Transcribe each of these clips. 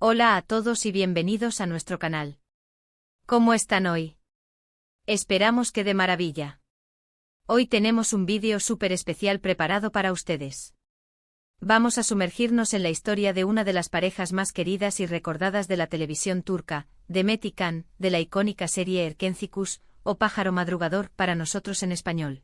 Hola a todos y bienvenidos a nuestro canal. ¿Cómo están hoy? Esperamos que de maravilla. Hoy tenemos un vídeo súper especial preparado para ustedes. Vamos a sumergirnos en la historia de una de las parejas más queridas y recordadas de la televisión turca, Demet y Can, de la icónica serie Erkenci o Pájaro Madrugador para nosotros en español.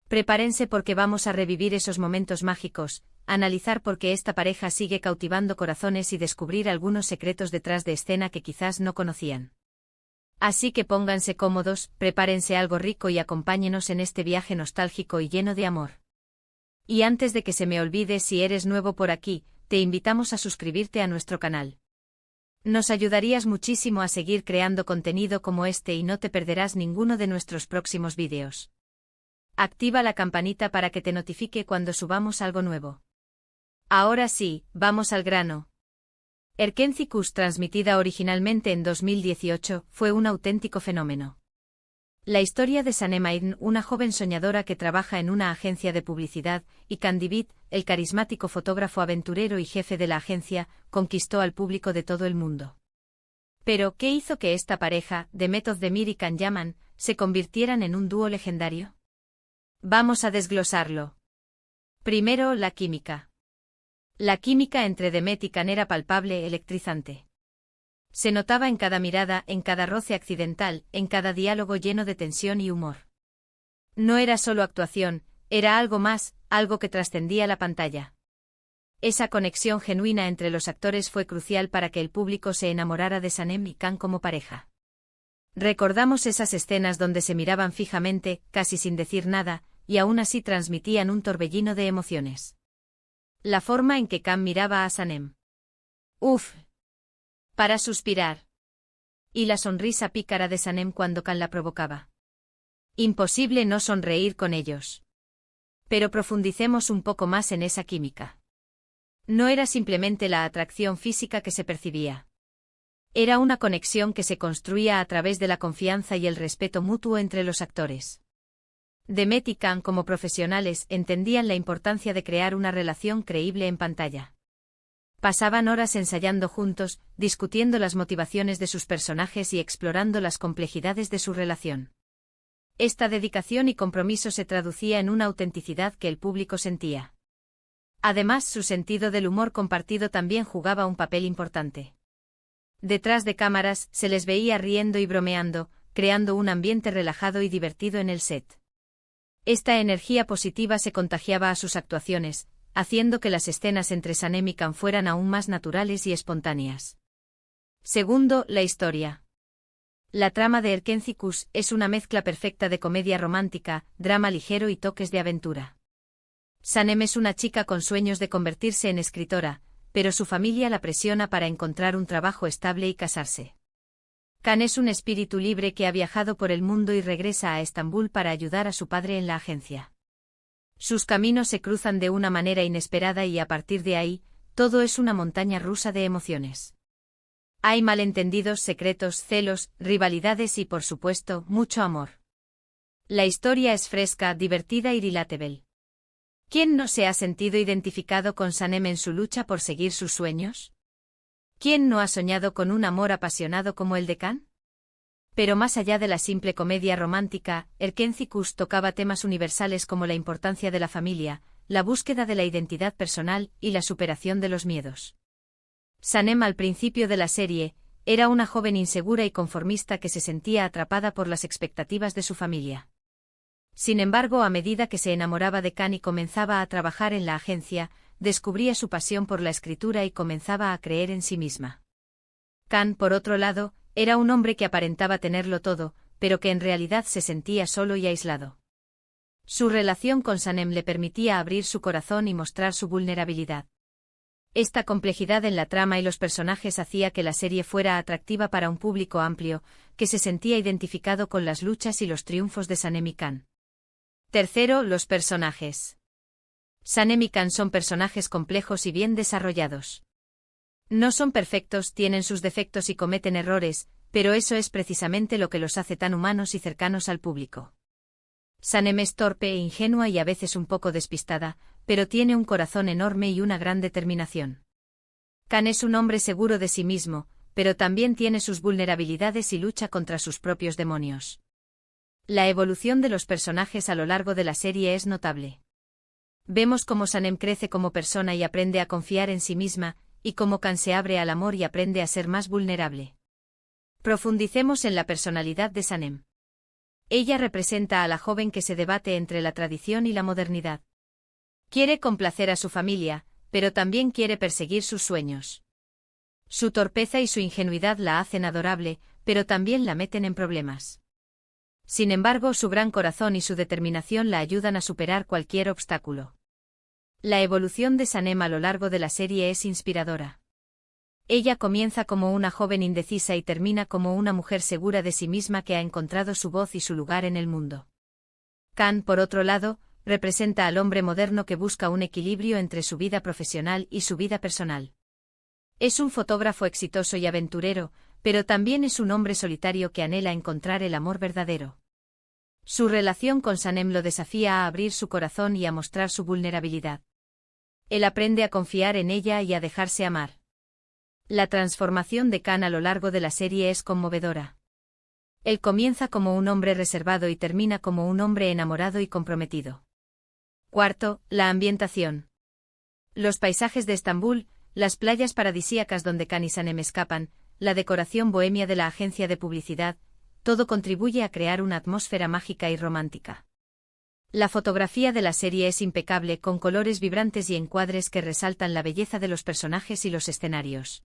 Prepárense porque vamos a revivir esos momentos mágicos, analizar por qué esta pareja sigue cautivando corazones y descubrir algunos secretos detrás de escena que quizás no conocían. Así que pónganse cómodos, prepárense algo rico y acompáñenos en este viaje nostálgico y lleno de amor. Y antes de que se me olvide, si eres nuevo por aquí, te invitamos a suscribirte a nuestro canal. Nos ayudarías muchísimo a seguir creando contenido como este y no te perderás ninguno de nuestros próximos vídeos. Activa la campanita para que te notifique cuando subamos algo nuevo. Ahora sí, vamos al grano. Erkenci, transmitida originalmente en 2018, fue un auténtico fenómeno. La historia de Sanem Aydin, una joven soñadora que trabaja en una agencia de publicidad, y Can Divit, el carismático fotógrafo aventurero y jefe de la agencia, conquistó al público de todo el mundo. Pero, ¿qué hizo que esta pareja, Demet Özdemir y Can Yaman, se convirtieran en un dúo legendario? Vamos a desglosarlo. Primero, la química. La química entre Demet y Can era palpable, electrizante. Se notaba en cada mirada, en cada roce accidental, en cada diálogo lleno de tensión y humor. No era solo actuación, era algo más, algo que trascendía la pantalla. Esa conexión genuina entre los actores fue crucial para que el público se enamorara de Sanem y Can como pareja. Recordamos esas escenas donde se miraban fijamente, casi sin decir nada, y aún así transmitían un torbellino de emociones. La forma en que Can miraba a Sanem. ¡Uf! Para suspirar. Y la sonrisa pícara de Sanem cuando Can la provocaba. Imposible no sonreír con ellos. Pero profundicemos un poco más en esa química. No era simplemente la atracción física que se percibía. Era una conexión que se construía a través de la confianza y el respeto mutuo entre los actores. Demet y Can, como profesionales, entendían la importancia de crear una relación creíble en pantalla. Pasaban horas ensayando juntos, discutiendo las motivaciones de sus personajes y explorando las complejidades de su relación. Esta dedicación y compromiso se traducía en una autenticidad que el público sentía. Además, su sentido del humor compartido también jugaba un papel importante. Detrás de cámaras, se les veía riendo y bromeando, creando un ambiente relajado y divertido en el set. Esta energía positiva se contagiaba a sus actuaciones, haciendo que las escenas entre Sanem y Can fueran aún más naturales y espontáneas. Segundo, la historia. La trama de Erkenci es una mezcla perfecta de comedia romántica, drama ligero y toques de aventura. Sanem es una chica con sueños de convertirse en escritora, pero su familia la presiona para encontrar un trabajo estable y casarse. Can es un espíritu libre que ha viajado por el mundo y regresa a Estambul para ayudar a su padre en la agencia. Sus caminos se cruzan de una manera inesperada y a partir de ahí, todo es una montaña rusa de emociones. Hay malentendidos, secretos, celos, rivalidades y, por supuesto, mucho amor. La historia es fresca, divertida y relatable. ¿Quién no se ha sentido identificado con Sanem en su lucha por seguir sus sueños? ¿Quién no ha soñado con un amor apasionado como el de Can? Pero más allá de la simple comedia romántica, Erkenci tocaba temas universales como la importancia de la familia, la búsqueda de la identidad personal y la superación de los miedos. Sanem, al principio de la serie, era una joven insegura y conformista que se sentía atrapada por las expectativas de su familia. Sin embargo, a medida que se enamoraba de Can y comenzaba a trabajar en la agencia, descubría su pasión por la escritura y comenzaba a creer en sí misma. Can, por otro lado, era un hombre que aparentaba tenerlo todo, pero que en realidad se sentía solo y aislado. Su relación con Sanem le permitía abrir su corazón y mostrar su vulnerabilidad. Esta complejidad en la trama y los personajes hacía que la serie fuera atractiva para un público amplio, que se sentía identificado con las luchas y los triunfos de Sanem y Can. Tercero, los personajes. Sanem y Can son personajes complejos y bien desarrollados. No son perfectos, tienen sus defectos y cometen errores, pero eso es precisamente lo que los hace tan humanos y cercanos al público. Sanem es torpe e ingenua y a veces un poco despistada, pero tiene un corazón enorme y una gran determinación. Kan es un hombre seguro de sí mismo, pero también tiene sus vulnerabilidades y lucha contra sus propios demonios. La evolución de los personajes a lo largo de la serie es notable. Vemos cómo Sanem crece como persona y aprende a confiar en sí misma, y cómo Kan se abre al amor y aprende a ser más vulnerable. Profundicemos en la personalidad de Sanem. Ella representa a la joven que se debate entre la tradición y la modernidad. Quiere complacer a su familia, pero también quiere perseguir sus sueños. Su torpeza y su ingenuidad la hacen adorable, pero también la meten en problemas. Sin embargo, su gran corazón y su determinación la ayudan a superar cualquier obstáculo. La evolución de Sanem a lo largo de la serie es inspiradora. Ella comienza como una joven indecisa y termina como una mujer segura de sí misma que ha encontrado su voz y su lugar en el mundo. Kan, por otro lado, representa al hombre moderno que busca un equilibrio entre su vida profesional y su vida personal. Es un fotógrafo exitoso y aventurero, pero también es un hombre solitario que anhela encontrar el amor verdadero. Su relación con Sanem lo desafía a abrir su corazón y a mostrar su vulnerabilidad. Él aprende a confiar en ella y a dejarse amar. La transformación de Kan a lo largo de la serie es conmovedora. Él comienza como un hombre reservado y termina como un hombre enamorado y comprometido. Cuarto, la ambientación. Los paisajes de Estambul, las playas paradisíacas donde Kan y Sanem escapan, la decoración bohemia de la agencia de publicidad, todo contribuye a crear una atmósfera mágica y romántica. La fotografía de la serie es impecable, con colores vibrantes y encuadres que resaltan la belleza de los personajes y los escenarios.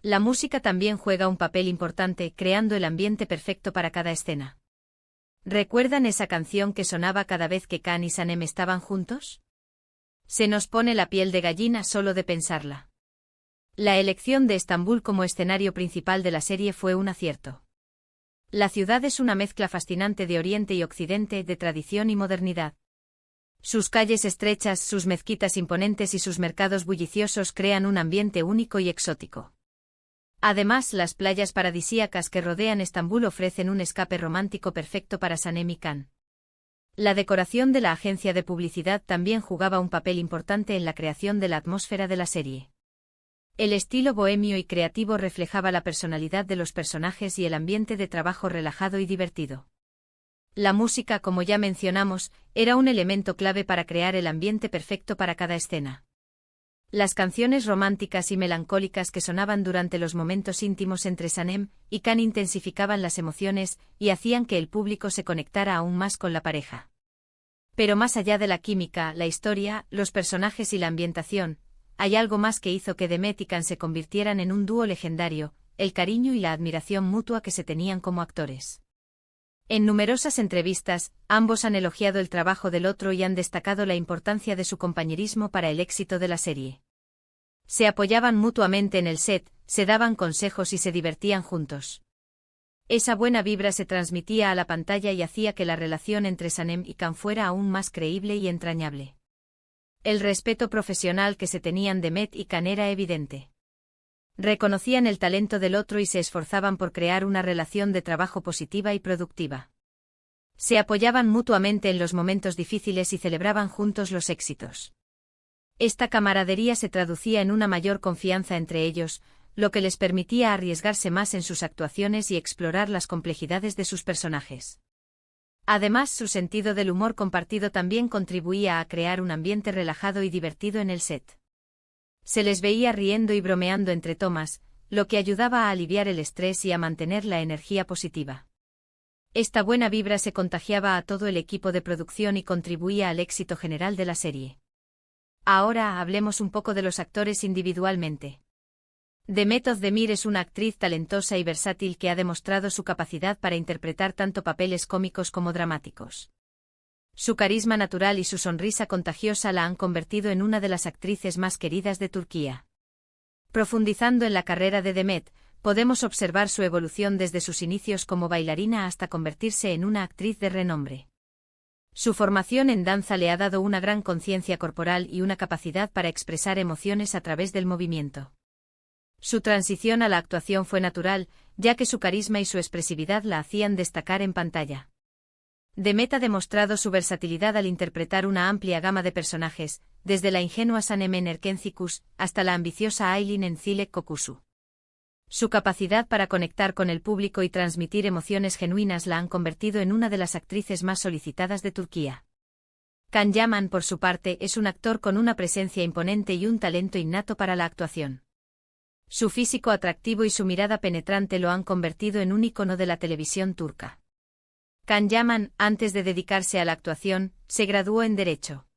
La música también juega un papel importante, creando el ambiente perfecto para cada escena. ¿Recuerdan esa canción que sonaba cada vez que Kan y Sanem estaban juntos? Se nos pone la piel de gallina solo de pensarla. La elección de Estambul como escenario principal de la serie fue un acierto. La ciudad es una mezcla fascinante de Oriente y Occidente, de tradición y modernidad. Sus calles estrechas, sus mezquitas imponentes y sus mercados bulliciosos crean un ambiente único y exótico. Además, las playas paradisíacas que rodean Estambul ofrecen un escape romántico perfecto para Sanem y Kan. La decoración de la agencia de publicidad también jugaba un papel importante en la creación de la atmósfera de la serie. El estilo bohemio y creativo reflejaba la personalidad de los personajes y el ambiente de trabajo relajado y divertido. La música, como ya mencionamos, era un elemento clave para crear el ambiente perfecto para cada escena. Las canciones románticas y melancólicas que sonaban durante los momentos íntimos entre Sanem y Kan intensificaban las emociones y hacían que el público se conectara aún más con la pareja. Pero más allá de la química, la historia, los personajes y la ambientación, hay algo más que hizo que Demet y Kan se convirtieran en un dúo legendario: el cariño y la admiración mutua que se tenían como actores. En numerosas entrevistas, ambos han elogiado el trabajo del otro y han destacado la importancia de su compañerismo para el éxito de la serie. Se apoyaban mutuamente en el set, se daban consejos y se divertían juntos. Esa buena vibra se transmitía a la pantalla y hacía que la relación entre Sanem y Kan fuera aún más creíble y entrañable. El respeto profesional que se tenían Demet y Kan era evidente. Reconocían el talento del otro y se esforzaban por crear una relación de trabajo positiva y productiva. Se apoyaban mutuamente en los momentos difíciles y celebraban juntos los éxitos. Esta camaradería se traducía en una mayor confianza entre ellos, lo que les permitía arriesgarse más en sus actuaciones y explorar las complejidades de sus personajes. Además, su sentido del humor compartido también contribuía a crear un ambiente relajado y divertido en el set. Se les veía riendo y bromeando entre tomas, lo que ayudaba a aliviar el estrés y a mantener la energía positiva. Esta buena vibra se contagiaba a todo el equipo de producción y contribuía al éxito general de la serie. Ahora hablemos un poco de los actores individualmente. Demet Özdemir es una actriz talentosa y versátil que ha demostrado su capacidad para interpretar tanto papeles cómicos como dramáticos. Su carisma natural y su sonrisa contagiosa la han convertido en una de las actrices más queridas de Turquía. Profundizando en la carrera de Demet, podemos observar su evolución desde sus inicios como bailarina hasta convertirse en una actriz de renombre. Su formación en danza le ha dado una gran conciencia corporal y una capacidad para expresar emociones a través del movimiento. Su transición a la actuación fue natural, ya que su carisma y su expresividad la hacían destacar en pantalla. Demet ha demostrado su versatilidad al interpretar una amplia gama de personajes, desde la ingenua Sanem en Erkenzicus hasta la ambiciosa Aylin en Zilek Kokusu. Su capacidad para conectar con el público y transmitir emociones genuinas la han convertido en una de las actrices más solicitadas de Turquía. Can Yaman, por su parte, es un actor con una presencia imponente y un talento innato para la actuación. Su físico atractivo y su mirada penetrante lo han convertido en un ícono de la televisión turca. Can Yaman, antes de dedicarse a la actuación, se graduó en Derecho.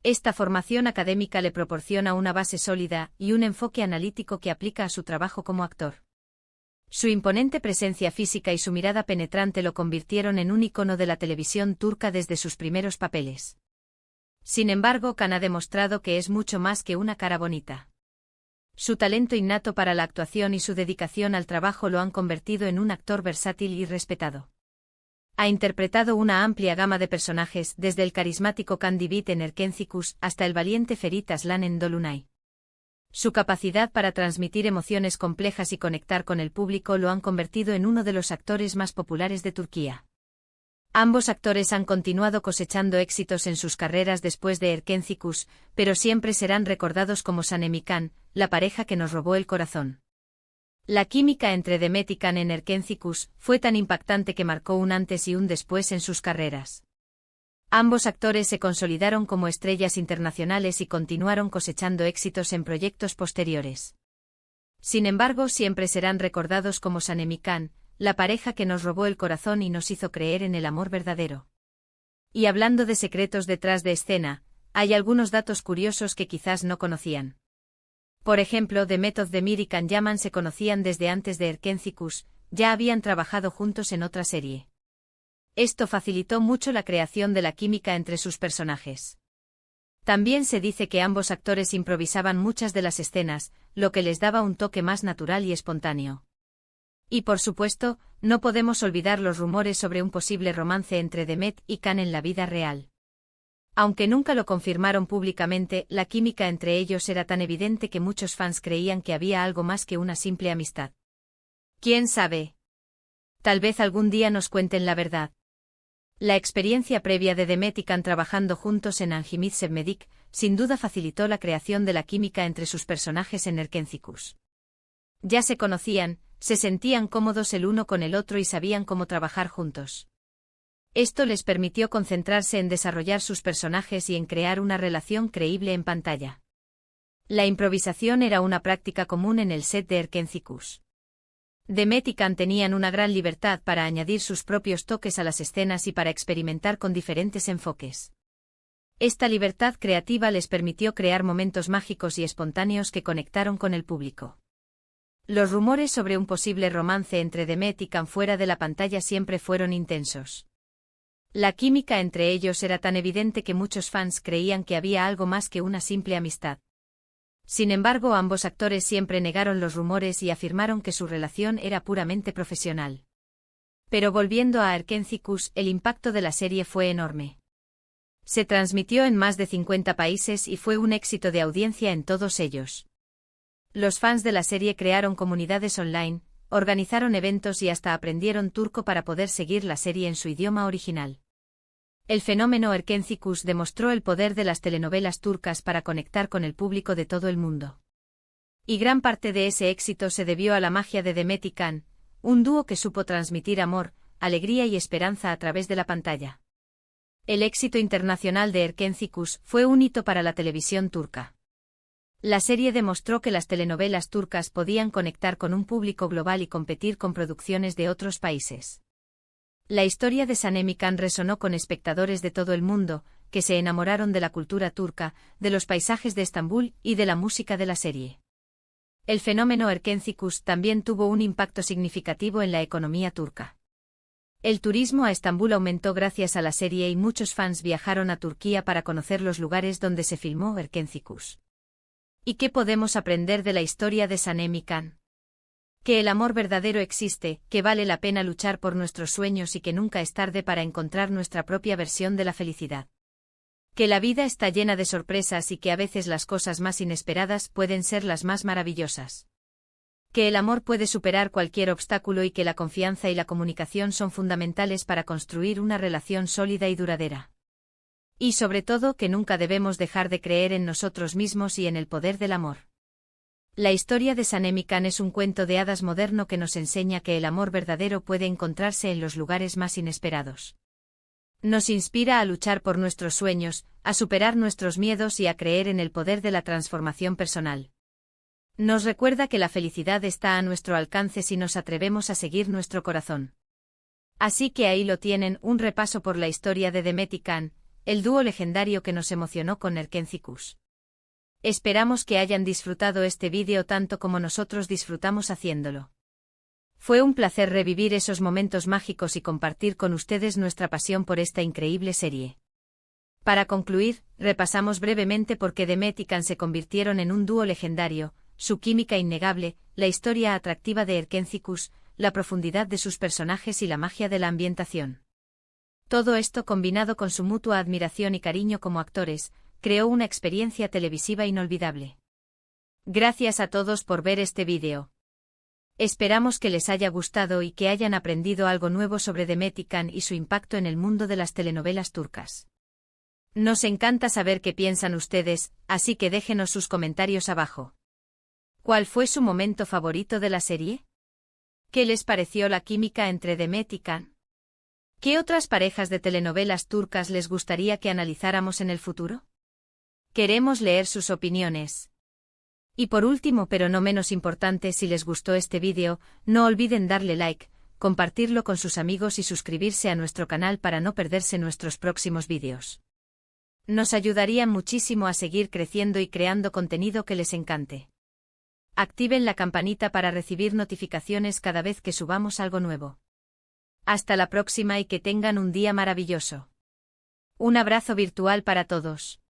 Esta formación académica le proporciona una base sólida y un enfoque analítico que aplica a su trabajo como actor. Su imponente presencia física y su mirada penetrante lo convirtieron en un ícono de la televisión turca desde sus primeros papeles. Sin embargo, Can ha demostrado que es mucho más que una cara bonita. Su talento innato para la actuación y su dedicación al trabajo lo han convertido en un actor versátil y respetado. Ha interpretado una amplia gama de personajes, desde el carismático Can Divit en Erkenzicus hasta el valiente Ferit Aslan en Dolunay. Su capacidad para transmitir emociones complejas y conectar con el público lo han convertido en uno de los actores más populares de Turquía. Ambos actores han continuado cosechando éxitos en sus carreras después de Erkenzicus, pero siempre serán recordados como Sanem y Can, la pareja que nos robó el corazón. La química entre Demet y Can en Erkenzicus fue tan impactante que marcó un antes y un después en sus carreras. Ambos actores se consolidaron como estrellas internacionales y continuaron cosechando éxitos en proyectos posteriores. Sin embargo, siempre serán recordados como Sanem y Can, la pareja que nos robó el corazón y nos hizo creer en el amor verdadero. Y hablando de secretos detrás de escena, hay algunos datos curiosos que quizás no conocían. Por ejemplo, Demet Özdemir y Can Yaman se conocían desde antes de Erkenzicus, ya habían trabajado juntos en otra serie. Esto facilitó mucho la creación de la química entre sus personajes. También se dice que ambos actores improvisaban muchas de las escenas, lo que les daba un toque más natural y espontáneo. Y por supuesto, no podemos olvidar los rumores sobre un posible romance entre Demet y Can en la vida real. Aunque nunca lo confirmaron públicamente, la química entre ellos era tan evidente que muchos fans creían que había algo más que una simple amistad. ¿Quién sabe? Tal vez algún día nos cuenten la verdad. La experiencia previa de Demet y Can trabajando juntos en Anjimit Sevmedik, sin duda facilitó la creación de la química entre sus personajes en Erkenzicus. Ya se conocían, se sentían cómodos el uno con el otro y sabían cómo trabajar juntos. Esto les permitió concentrarse en desarrollar sus personajes y en crear una relación creíble en pantalla. La improvisación era una práctica común en el set de Erkenzicus. Demet y Can tenían una gran libertad para añadir sus propios toques a las escenas y para experimentar con diferentes enfoques. Esta libertad creativa les permitió crear momentos mágicos y espontáneos que conectaron con el público. Los rumores sobre un posible romance entre Demet y Can fuera de la pantalla siempre fueron intensos. La química entre ellos era tan evidente que muchos fans creían que había algo más que una simple amistad. Sin embargo, ambos actores siempre negaron los rumores y afirmaron que su relación era puramente profesional. Pero volviendo a Erkenzicus, el impacto de la serie fue enorme. Se transmitió en más de 50 países y fue un éxito de audiencia en todos ellos. Los fans de la serie crearon comunidades online, organizaron eventos y hasta aprendieron turco para poder seguir la serie en su idioma original. El fenómeno Erkenzicus demostró el poder de las telenovelas turcas para conectar con el público de todo el mundo. Y gran parte de ese éxito se debió a la magia de Demet y Can, un dúo que supo transmitir amor, alegría y esperanza a través de la pantalla. El éxito internacional de Erkenzicus fue un hito para la televisión turca. La serie demostró que las telenovelas turcas podían conectar con un público global y competir con producciones de otros países. La historia de Sanem y Can resonó con espectadores de todo el mundo, que se enamoraron de la cultura turca, de los paisajes de Estambul y de la música de la serie. El fenómeno Erkenzicus también tuvo un impacto significativo en la economía turca. El turismo a Estambul aumentó gracias a la serie y muchos fans viajaron a Turquía para conocer los lugares donde se filmó Erkenzicus. ¿Y qué podemos aprender de la historia de Sanem y Can? Que el amor verdadero existe, que vale la pena luchar por nuestros sueños y que nunca es tarde para encontrar nuestra propia versión de la felicidad. Que la vida está llena de sorpresas y que a veces las cosas más inesperadas pueden ser las más maravillosas. Que el amor puede superar cualquier obstáculo y que la confianza y la comunicación son fundamentales para construir una relación sólida y duradera. Y sobre todo que nunca debemos dejar de creer en nosotros mismos y en el poder del amor. La historia de Sanemikan es un cuento de hadas moderno que nos enseña que el amor verdadero puede encontrarse en los lugares más inesperados. Nos inspira a luchar por nuestros sueños, a superar nuestros miedos y a creer en el poder de la transformación personal. Nos recuerda que la felicidad está a nuestro alcance si nos atrevemos a seguir nuestro corazón. Así que ahí lo tienen, un repaso por la historia de Demet y Can, el dúo legendario que nos emocionó con Erkencikus. Esperamos que hayan disfrutado este vídeo tanto como nosotros disfrutamos haciéndolo. Fue un placer revivir esos momentos mágicos y compartir con ustedes nuestra pasión por esta increíble serie. Para concluir, repasamos brevemente por qué Demet y Can se convirtieron en un dúo legendario, su química innegable, la historia atractiva de Erkencikus, la profundidad de sus personajes y la magia de la ambientación. Todo esto combinado con su mutua admiración y cariño como actores, creó una experiencia televisiva inolvidable. Gracias a todos por ver este vídeo. Esperamos que les haya gustado y que hayan aprendido algo nuevo sobre Demet y Can y su impacto en el mundo de las telenovelas turcas. Nos encanta saber qué piensan ustedes, así que déjenos sus comentarios abajo. ¿Cuál fue su momento favorito de la serie? ¿Qué les pareció la química entre Demet y Can? ¿Qué otras parejas de telenovelas turcas les gustaría que analizáramos en el futuro? Queremos leer sus opiniones. Y por último pero no menos importante, si les gustó este vídeo, no olviden darle like, compartirlo con sus amigos y suscribirse a nuestro canal para no perderse nuestros próximos vídeos. Nos ayudarían muchísimo a seguir creciendo y creando contenido que les encante. Activen la campanita para recibir notificaciones cada vez que subamos algo nuevo. Hasta la próxima y que tengan un día maravilloso. Un abrazo virtual para todos.